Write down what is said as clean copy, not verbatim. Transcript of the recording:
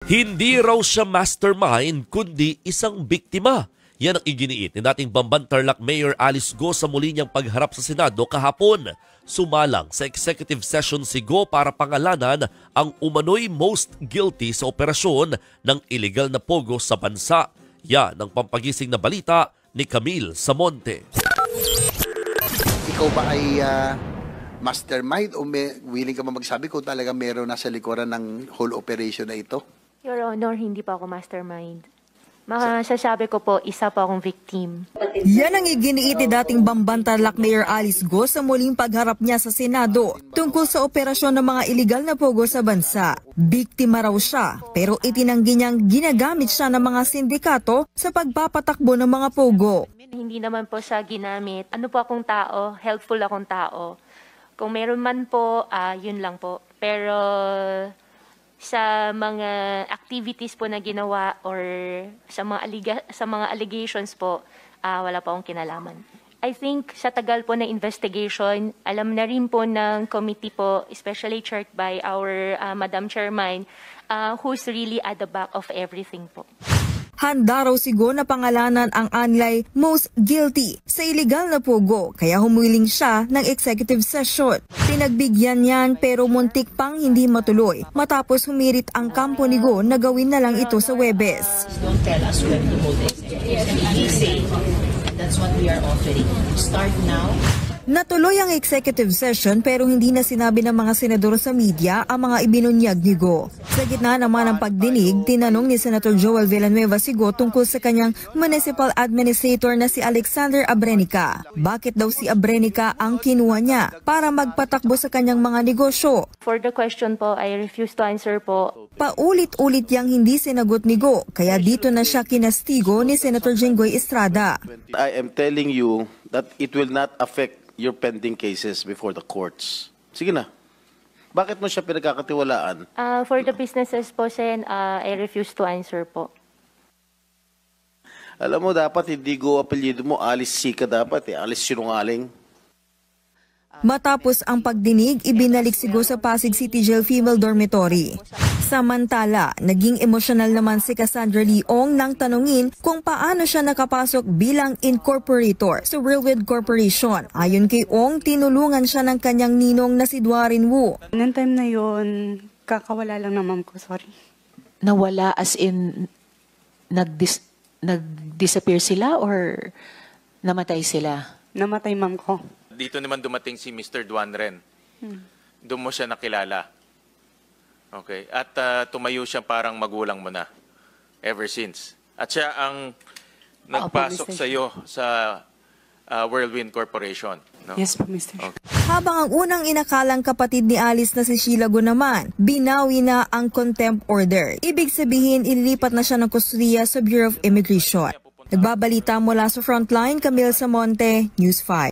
Hindi raw siya mastermind kundi isang biktima. Yan ang iginiit ni dating Bamban Tarlac Mayor Alice Go sa muli niyang pagharap sa Senado kahapon. Sumalang sa executive session si Go para pangalanan ang umano'y most guilty sa operasyon ng illegal na pogo sa bansa. Yan ang pampagising na balita ni Camille Samonte. Ikaw ba ay mastermind o willing ka magsabi kung talaga meron nasa likuran ng whole operation na ito? Your Honor, hindi pa ako mastermind. Masasabi ko po, isa pa akong victim. Yan ang iginiit ni dating Bamban Tarlac Mayor Alice Go sa muling pagharap niya sa Senado tungkol sa operasyon ng mga iligal na pogo sa bansa. Biktima raw siya, pero itinanggi niyang ginagamit siya ng mga sindikato sa pagpapatakbo ng mga pogo. Hindi naman po siya ginamit. Ano po akong tao, helpful akong tao. Kung meron man po, yun lang po. Pero sa mga activities po na ginawa or sa mga allegations po, wala pa akong kinalaman. I think sa tagal po na investigation, alam na rin po ng committee po, especially chaired by our Madam Chairman, who's really at the back of everything po. Handa raw si Go na pangalanan ang anilay most guilty sa iligal na pogo kaya humuiling siya ng executive session. Pinagbigyan niyan pero muntik pang hindi matuloy matapos humirit ang kampo ni Go na gawin na lang ito sa Huwebes. Don't tell us when to hold the executive session. That's what we are offering. Start now. Natuloy ang executive session pero hindi na sinabi ng mga senador sa media ang mga ibinunyag ni Go. Sa gitna naman ng pagdinig, tinanong ni Senator Joel Villanueva si Go tungkol sa kanyang municipal administrator na si Alexander Abrenica. Bakit daw si Abrenica ang kinuha niya para magpatakbo sa kanyang mga negosyo? For the question po, I refuse to answer po. Paulit-ulit yang hindi sinagot ni Go, kaya dito na siya kinastigo ni Senator Jinggoy Estrada. I am telling you that it will not affect your pending cases before the courts. Sige na. Bakit mo siya pinagkakatiwalaan? For the businesses po, Sen, I refuse to answer po. Alam mo, dapat hindi Go apelyido mo, Alice Sica dapat Alice Sinungaling. Matapos ang pagdinig, ibinalik si Go sa Pasig City Jail Female Dormitory. Samantala, naging emosyonal naman si Cassandra Leong nang tanungin kung paano siya nakapasok bilang incorporator sa Whirlwind Corporation. Ayon kay Ong, tinulungan siya ng kanyang ninong na si Dwarin Wu. Noong time na yun, kakawala lang ng mom ko, sorry. Nawala as in nag-disappear sila or namatay sila? Namatay mom ko. Dito naman dumating si Mr. Duanren. Doon mo siya nakilala. Okay. At tumayo siya parang magulang mo na. Ever since. At siya ang nagpasok sa iyo sa Whirlwind Corporation. No? Yes po, Mr. Okay. Habang ang unang inakalang kapatid ni Alice na si Sheila Go naman, binawi na ang contempt order. Ibig sabihin, ililipat na siya ng kustudiya sa Bureau of Immigration. Nagbabalita mula sa Frontline, Camille Samonte, News 5.